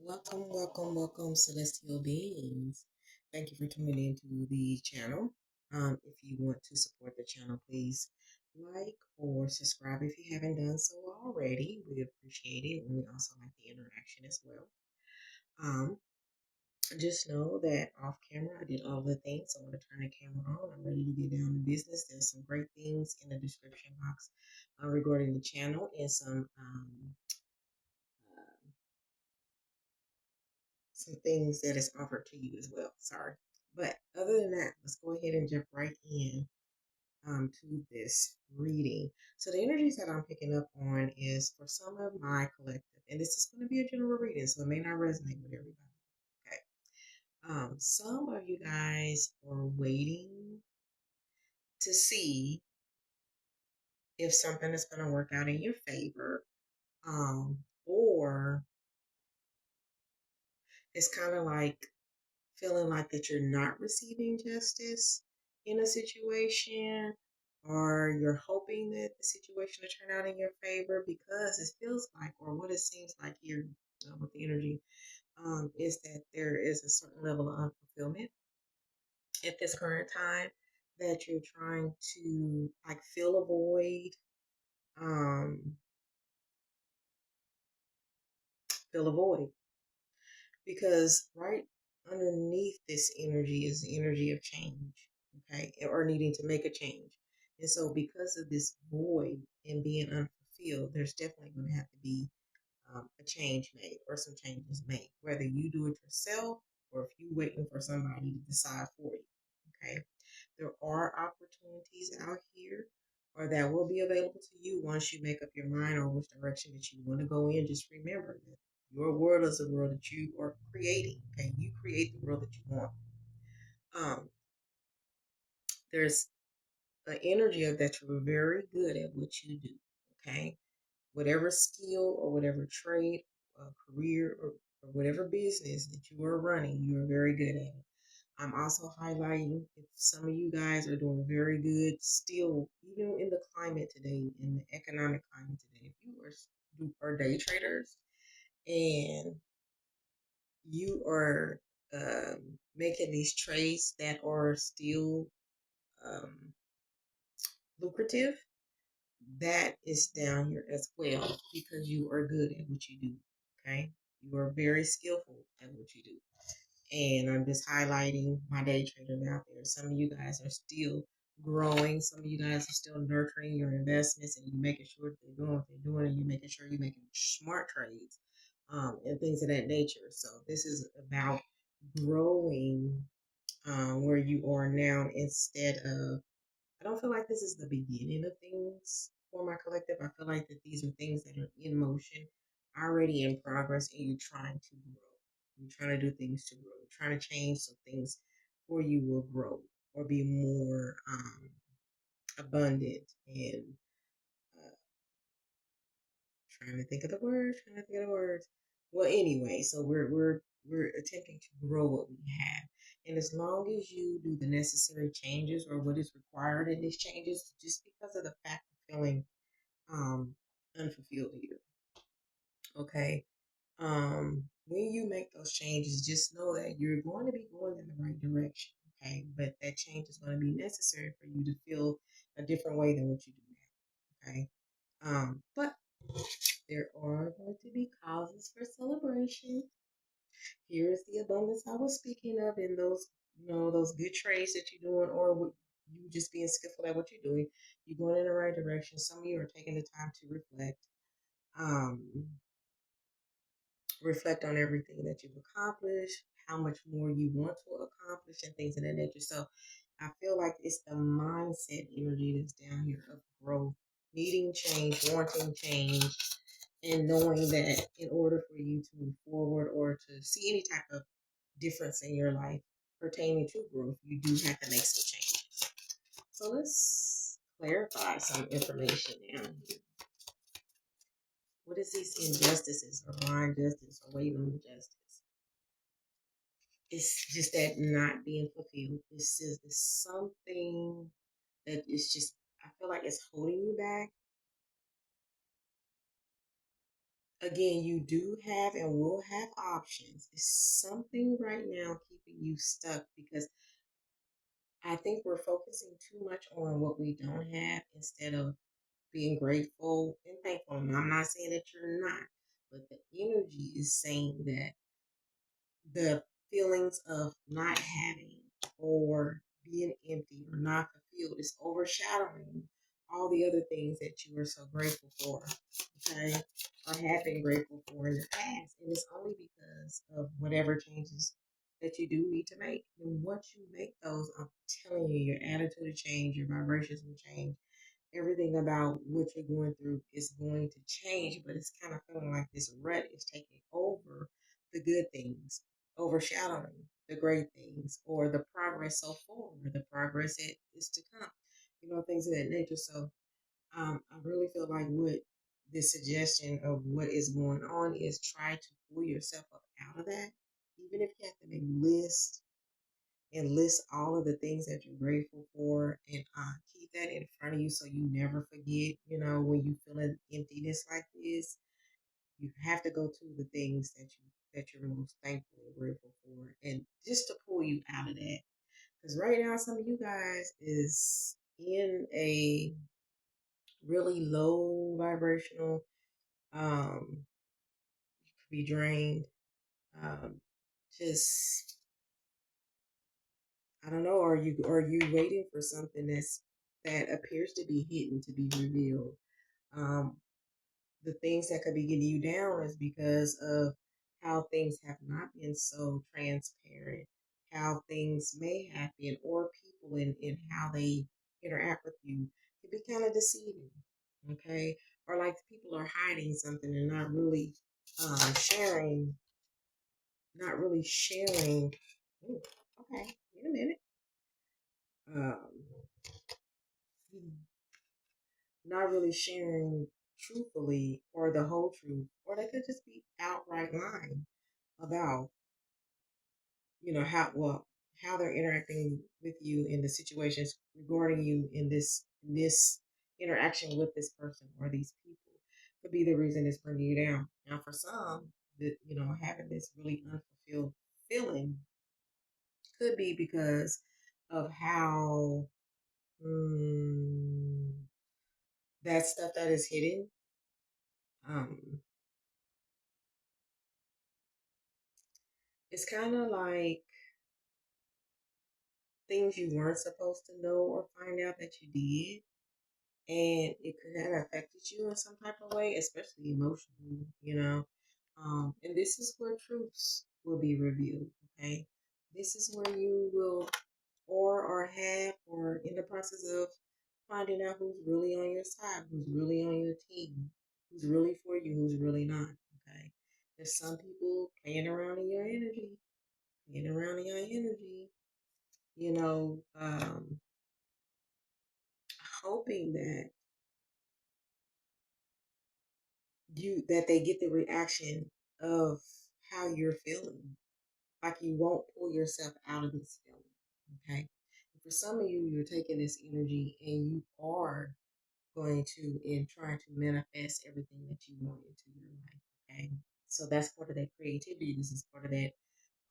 Welcome, celestial beings. Thank you for tuning into the channel. If you want to support the channel, please like or subscribe if you haven't done so already. We appreciate it, and we also like the interaction as well. Um, just know that off camera, I did all the things. So I'm going to turn the camera on. I'm ready to get down to business. There's some great things in the description box regarding the channel and some things that is offered to you as well. Sorry. But other than that, let's go ahead and jump right in to this reading. So the energies that I'm picking up on is for some of my collective, and this is going to be a general reading, so it may not resonate with everybody. Okay. Some of you guys are waiting to see if something is going to work out in your favor, or it's kind of like feeling like that you're not receiving justice in a situation, or you're hoping that the situation will turn out in your favor, because it feels like, or what it seems like here with the energy, is that there is a certain level of unfulfillment at this current time, that you're trying to like fill a void, um, fill a void because right underneath this energy is the energy of change, okay, or needing to make a change. And so, because of this void and being unfulfilled, there's definitely going to have to be a change made or some changes made, whether you do it yourself or if you're waiting for somebody to decide for you. Okay, there are opportunities out here or that will be available to you once you make up your mind on which direction that you want to go in. Just remember that your world is the world that you are creating. Okay, you create the world that you want. Um, there's an energy of that you're very good at what you do. Okay, whatever skill or whatever trade, career, or whatever business that you are running, you are very good at it. I'm also highlighting if some of you guys are doing very good still, even in the climate today, in the economic climate today. If you are day traders and you are making these trades that are still um, lucrative, that is down here as well because you are good at what you do. Okay, you are very skillful at what you do. And I'm just highlighting my day traders out there. Some of you guys are still growing. Some of you guys are still nurturing your investments, and you're making sure that they're doing what they're doing, and you're making sure you're making smart trades, and things of that nature. So this is about growing where you are now instead of. I don't feel like this is the beginning of things for my collective. I feel like that these are things that are in motion, already in progress, and you're trying to grow. You're trying to do things to grow. You're trying to change some things for you will grow or be more abundant and uh, trying to think of the words. Trying to think of the words. Well, anyway, so we're attempting to grow what we have, and as long as you do the necessary changes or what is required in these changes, just because of the fact of feeling um unfulfilled here, okay. When you make those changes, just know that you're going to be going in the right direction, okay. But that change is going to be necessary for you to feel a different way than what you do now, okay. But there are going to be causes for celebration. Here is the abundance I was speaking of in those, those good trades that you're doing, or you just being skillful at what you're doing. You're going in the right direction. Some of you are taking the time to um, reflect on everything that you've accomplished, how much more you want to accomplish, and things of that nature. So I feel like it's the mindset energy that's down here of growth, needing change, wanting change, and knowing that in order for you to move forward or to see any type of difference in your life pertaining to growth, you do have to make some changes. So let's clarify some information down here. What is these injustices or blind justice or waiting on justice? It's just that not being fulfilled. It's something that is just, I feel like it's holding you back. Again, you do have and will have options. It's something right now keeping you stuck because I think we're focusing too much on what we don't have instead of being grateful and thankful. And I'm not saying that you're not, but the energy is saying that the feelings of not having or being empty or not fulfilled is overshadowing all the other things that you are so grateful for, okay, or have been grateful for in the past. And it's only because of whatever changes that you do need to make. And once you make those, I'm telling you, your attitude will change, your vibrations will change, everything about what you're going through is going to change, but it's kind of feeling like this rut is taking over the good things, overshadowing the great things, or the progress so far, the progress that is to come, things of that nature. So I really feel like what this suggestion of what is going on is try to pull yourself up out of that, even if you have to make lists and list all of the things that you're grateful for and keep that in front of you so you never forget, when you feel an emptiness like this, you have to go to the things that you're most thankful and grateful for, and just to pull you out of that. Because right now some of you guys is in a really low vibrational, you could be drained, um just I don't know. Are you waiting for something that appears to be hidden to be revealed? Um, the things that could be getting you down is because of how things have not been so transparent, how things may have been, or people in how they interact with you can be kind of deceiving. Okay, or like people are hiding something and sharing, not really sharing. Ooh, okay, wait a minute. Um, not really sharing truthfully or the whole truth, or they could just be outright lying about, how they're interacting with you in the situations regarding you in this interaction with this person or these people could be the reason it's bringing you down. Now, for some, that having this really unfulfilled feeling could be because of how mm, that stuff that is hidden. Um, it's kind of like things you weren't supposed to know or find out that you did. And it could have affected you in some type of way, especially emotionally. And this is where truths will be revealed, okay? This is where you will, or have, or in the process of finding out who's really on your side, who's really on your team, who's really for you, who's really not, okay? There's some people playing around in your energy, playing around in your energy, you know, um, hoping that they get the reaction of how you're feeling. Like you won't pull yourself out of this feeling. Okay. And for some of you, you're taking this energy and you are going to and trying to manifest everything that you want into your life. Okay. So that's part of that creativity. This is part of that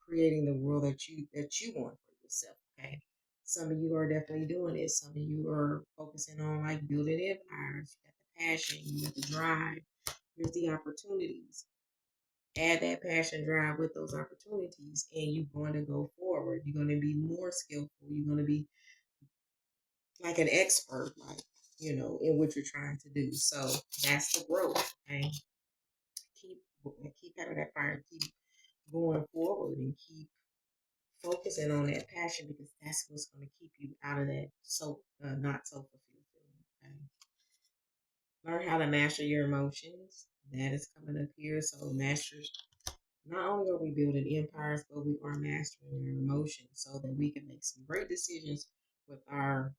creating the world that you want for yourself. Okay. Some of you are definitely doing it. Some of you are focusing on like building empires. You got the passion, you got the drive. Here's the opportunities. Add that passion, drive with those opportunities, and you're going to go forward. You're going to be more skillful. You're going to be like an expert, like, in what you're trying to do. So that's the growth. Okay. Keep keep having that fire. Keep going forward and keep focusing on that passion, because that's what's going to keep you out of that not so fulfilled feeling. Okay. Learn how to master your emotions. That is coming up here. So masters. Not only are we building empires, but we are mastering our emotions so that we can make some great decisions with our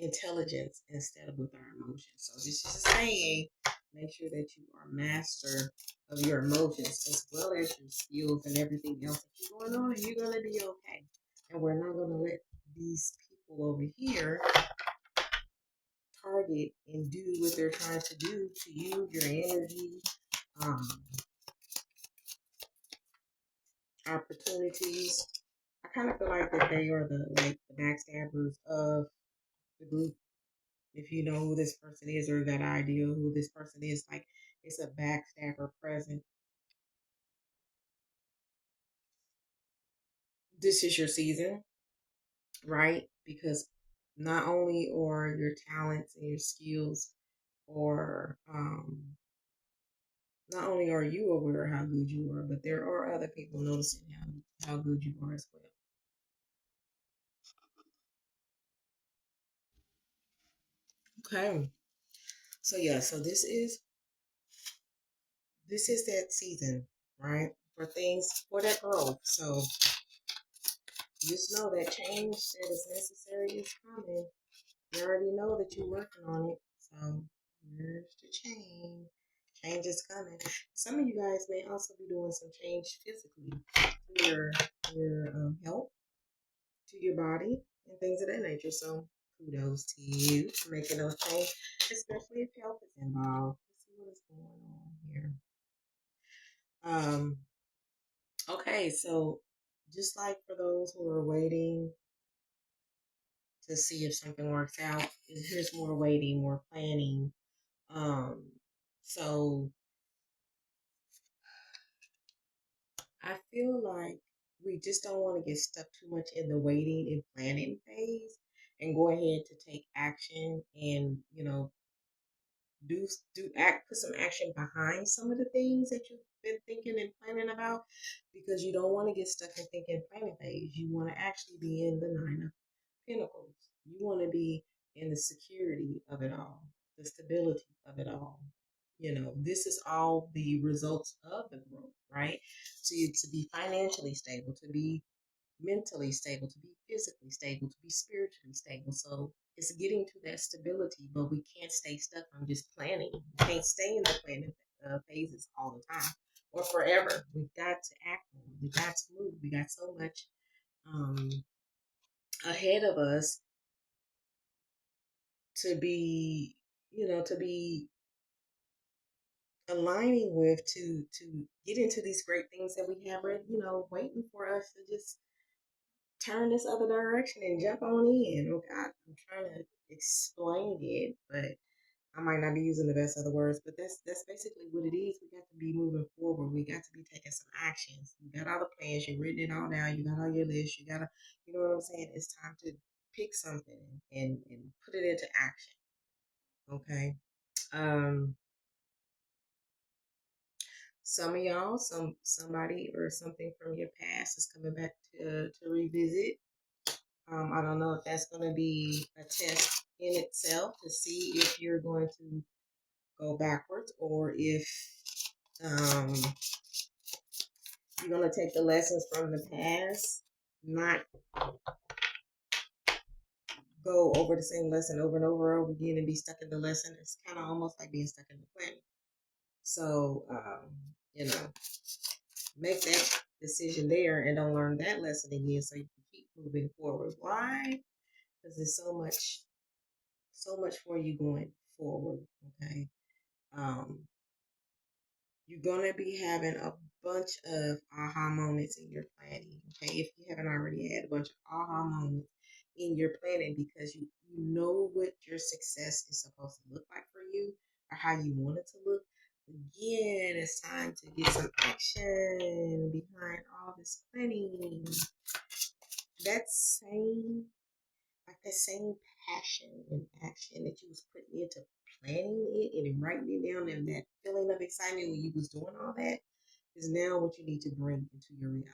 intelligence instead of with our emotions. So this is saying, make sure that you are master of your emotions as well as your skills and everything else that you're going on, and you're going to be okay. And we're not going to let these people over here target and do what they're trying to do to you, your energy, opportunities. I kind of feel like that they are the backstabbers of the group. If you know who this person is or you got an idea who this person is, like it's a backstabber present. This is your season, right? Because not only are your talents and your skills, or not only are you aware of how good you are, but there are other people noticing how good you are as well. Okay. So yeah, so this is that season, right? For things for that growth. So just know that change that is necessary is coming. You already know that you're working on it. So here's the change. Change is coming. Some of you guys may also be doing some change physically to your health, to your body, and things of that nature. So kudos to you for making those changes, especially if health is involved. Let's see what is going on here. Um, okay, so just like for those who are waiting to see if something works out, here's more waiting, more planning. Um, so I feel like we just don't want to get stuck too much in the waiting and planning phase and go ahead to take action and, do do act put some action behind some of the things that you've been thinking and planning about, because you don't want to get stuck in thinking planning phase. You want to actually be in the Nine of Pentacles. You want to be in the security of it all, the stability of it all. This is all the results of the growth, right? To be financially stable, to be mentally stable, to be physically stable, to be spiritually stable. So it's getting to that stability, but we can't stay stuck on just planning. We can't stay in the planning phases all the time or forever. We've got to act on it. We got to move. We got so much um, ahead of us to be, to be aligning with, to get into these great things that we have ready, waiting for us to just turn this other direction and jump on in. Okay, I'm trying to explain it, but I might not be using the best of the words, but that's basically what it is. We got to be moving forward. We got to be taking some actions. You got all the plans, you've written it all down, you got all your list, you gotta, you know what I'm saying? It's time to pick something and put it into action. Okay. Um some of y'all, somebody or something from your past is coming back to revisit. I don't know if that's going to be a test in itself to see if you're going to go backwards, or if um, you're going to take the lessons from the past, not go over the same lesson over and over again and be stuck in the lesson. It's kind of almost like being stuck in the planet. So, you know, make that decision there and don't learn that lesson again so you can keep moving forward. Why? Because there's so much for you going forward. Okay. Um, you're gonna be having a bunch of aha moments in your planning. Okay, if you haven't already had a bunch of aha moments in your planning, because you know what your success is supposed to look like for you, or how you want it to look. Again, it's time to get some action behind all this planning. That same like that same passion and action that you was putting into planning it and writing it down, and that feeling of excitement when you was doing all that is now what you need to bring into your reality.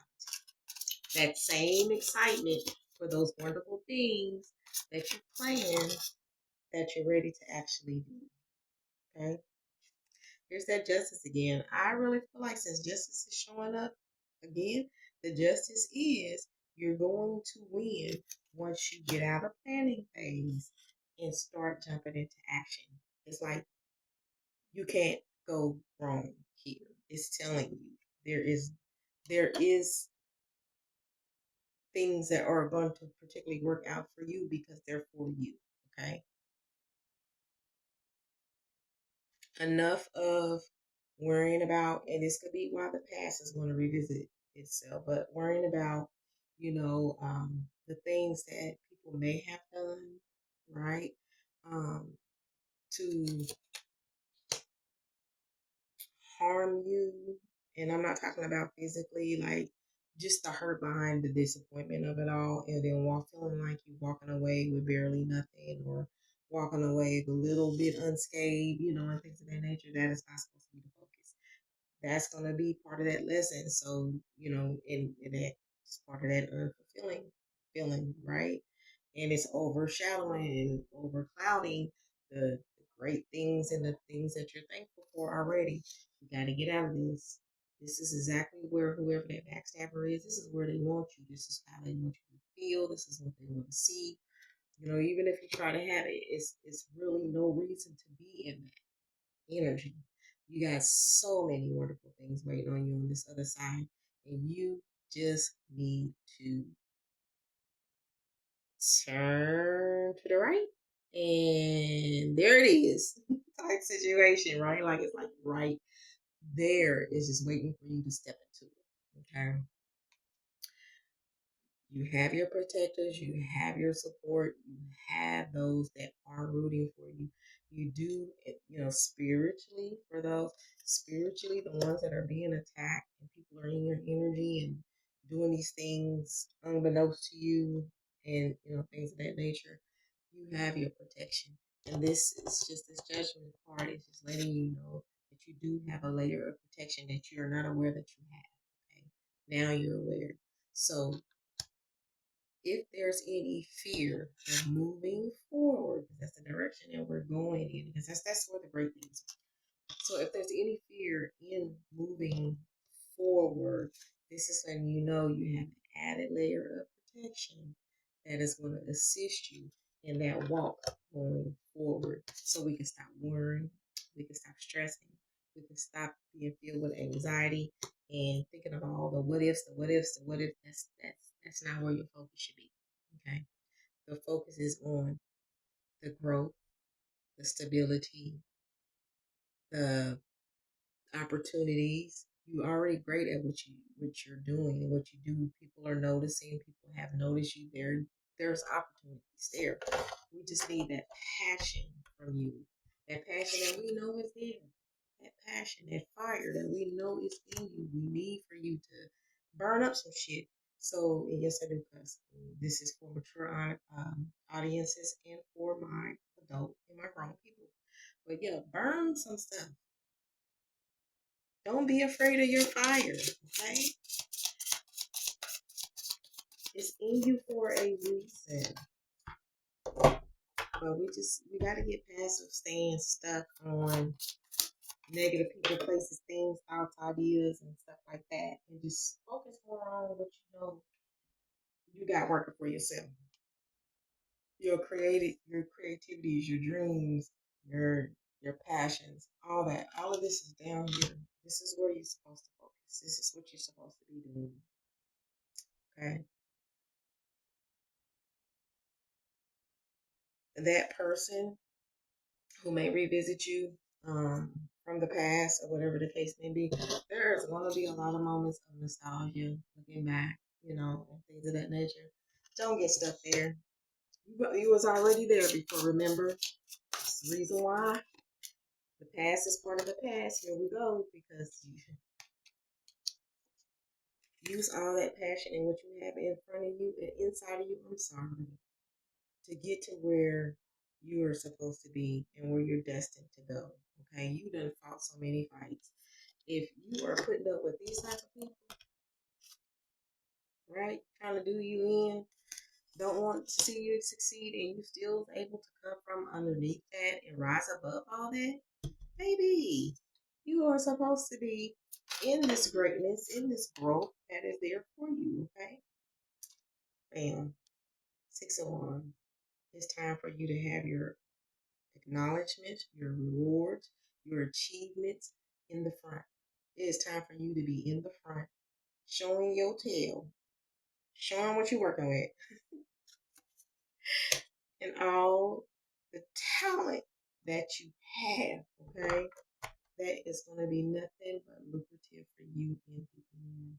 That same excitement for those wonderful things that you plan, that you're ready to actually do. Okay. Here's that justice again. I really feel like since justice is showing up again, the justice is you're going to win once you get out of planning phase and start jumping into action. It's like you can't go wrong here. It's telling you there is things that are going to particularly work out for you because they're for you. Okay. Enough of Worrying about, and this could be why the past is going to revisit itself, but worrying about, the things that people may have done, right? Um, to harm you. And I'm not talking about physically, like just the hurt behind the disappointment of it all, and then feeling like you walking away with barely nothing, or walking away a little bit unscathed, and things of that nature. That is not supposed to be the focus. That's going to be part of that lesson. So, and that's part of that unfulfilling feeling, right? And it's overshadowing and overclouding the great things and the things that you're thankful for already. You got to get out of this. This is exactly where whoever that backstabber is, this is where they want you. This is how they want you to feel. This is what they want to see. Even if you try to have it, it's really no reason to be in that energy. You got so many wonderful things waiting on you on this other side, and you just need to turn to the right, and there it is. Type situation, right? Like it's like right there is just waiting for you to step into it. Okay. You have your protectors, you have your support, you have those that are rooting for you. You do, spiritually, for those spiritually, the ones that are being attacked and people are in your energy and doing these things unbeknownst to you, and things of that nature. You have your protection. And this is just this judgment card is just letting you know that you do have a layer of protection that you are not aware that you have. Okay. Now you're aware. So if there's any fear of moving forward, because that's the direction that we're going in, because that's where the great things are. So if there's any fear in moving forward, this is when you know you have an added layer of protection that is going to assist you in that walk going forward. So we can stop worrying, we can stop stressing, we can stop being filled with anxiety and thinking of all the what ifs, the what ifs, the what if. That's not where your focus should be. Okay. The focus is on the growth, the stability, the opportunities. You're already great at what you're doing and what you do. People are noticing. People have noticed you. There's opportunities there. We just need that passion from you. That passion that we know is there. That passion, that fire that we know is in you. We need for you to burn up some shit. So, and yes, I do cuss. This is for mature audiences and for my adult and my grown people. But yeah, burn some stuff. Don't be afraid of your fire, okay? It's in you for a reason. But we gotta get past of staying stuck on negative people, places, things, thoughts, ideas, and stuff like that, and just focus more on what you know you got working for yourself. Your creativities, your dreams, your your passions, all that. All of this is down here. This is where you're supposed to focus. This is what you're supposed to be doing. Okay. That person who may revisit you from the past or whatever the case may be, there's going to be a lot of moments of nostalgia, looking back, and things of that nature. Don't get stuck there. You was already there before, remember? That's the reason why the past is part of the past. Here we go, because you use all that passion and what you have in front of you and inside of you, I'm sorry, to get to where you are supposed to be and where you're destined to go. Okay, you done fought so many fights. If you are putting up with these type of people, right, trying to do you in, don't want to see you succeed, and you still able to come from underneath that and rise above all that, baby, you are supposed to be in this greatness, in this growth that is there for you. Okay, bam, 6 of Wands. It's time for you to have your acknowledgement, your rewards, your achievements in the front. It is time for you to be in the front, showing your tail, showing what you're working with, and all the talent that you have. Okay, that is going to be nothing but lucrative for you in the end.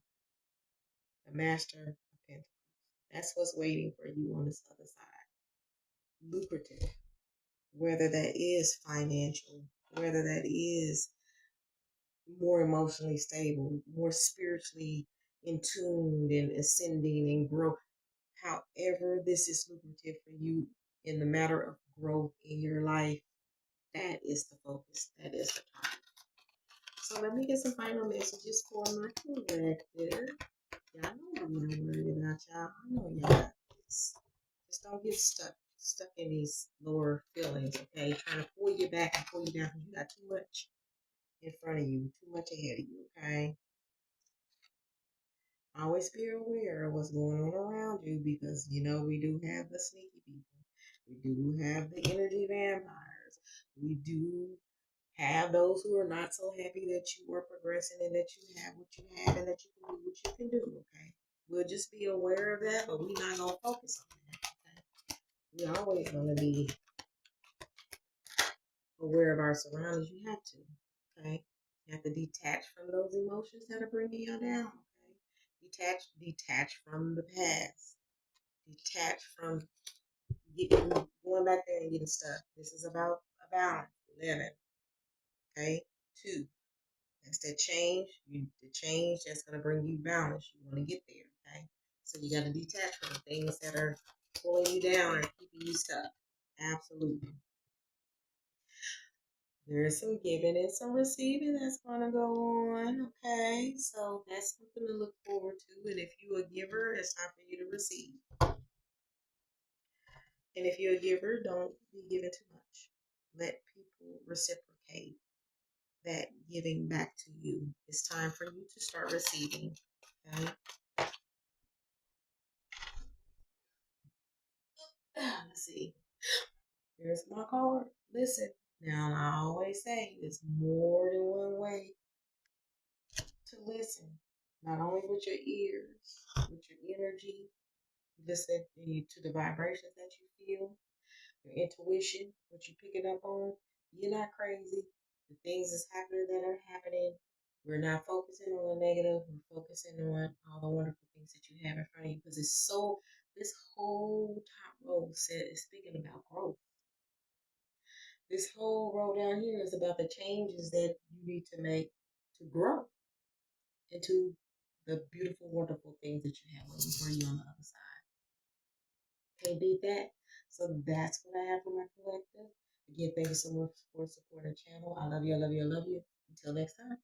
The Master of Pentacles. That's what's waiting for you on this other side. Lucrative. Whether that is financial, whether that is more emotionally stable, more spiritually in tune and ascending and growth. However, this is lucrative for you in the matter of growth in your life, that is the focus. That is the target. So let me get some final messages for my collective. Y'all know I'm not worried about y'all. I know y'all got this. Just don't get stuck in these lower feelings, okay? Trying to pull you back and pull you down because you got too much in front of you, too much ahead of you, okay? Always be aware of what's going on around you because you know we do have the sneaky people. We do have the energy vampires. We do have those who are not so happy that you are progressing and that you have what you have and that you can do what you can do, okay? We'll just be aware of that, but we're not going to focus on that, okay? We're always going to be aware of our surroundings. You have to, okay? You have to detach from those emotions that are bringing you down, okay? Detach from the past. Detach from going back there and getting stuck. This is about a balance, living, okay? Two, that's that change. The change that's going to bring you balance. You want to get there, okay? So you got to detach from the things that are pulling you down or keeping you stuck. Absolutely. There is some giving and some receiving that's going to go on, okay? So that's something to look forward to. And if you're a giver, it's time for you to receive. And if you're a giver, don't be giving too much. Let people reciprocate that giving back to you. It's time for you to start receiving, okay? Let's see. Here's my card. Listen. Now, I always say there's more than one way to listen. Not only with your ears, with your energy, listen to the vibrations that you feel, your intuition, what you're picking up on. You're not crazy. The things that's happening that are happening. We're not focusing on the negative. We're focusing on all the wonderful things that you have in front of you because it's so. This whole top row is speaking about growth. This whole row down here is about the changes that you need to make to grow into the beautiful, wonderful things that you have waiting for you on the other side. Can't beat that. So that's what I have for my collective. Again, thank you so much for supporting the channel. I love you, I love you, I love you. Until next time.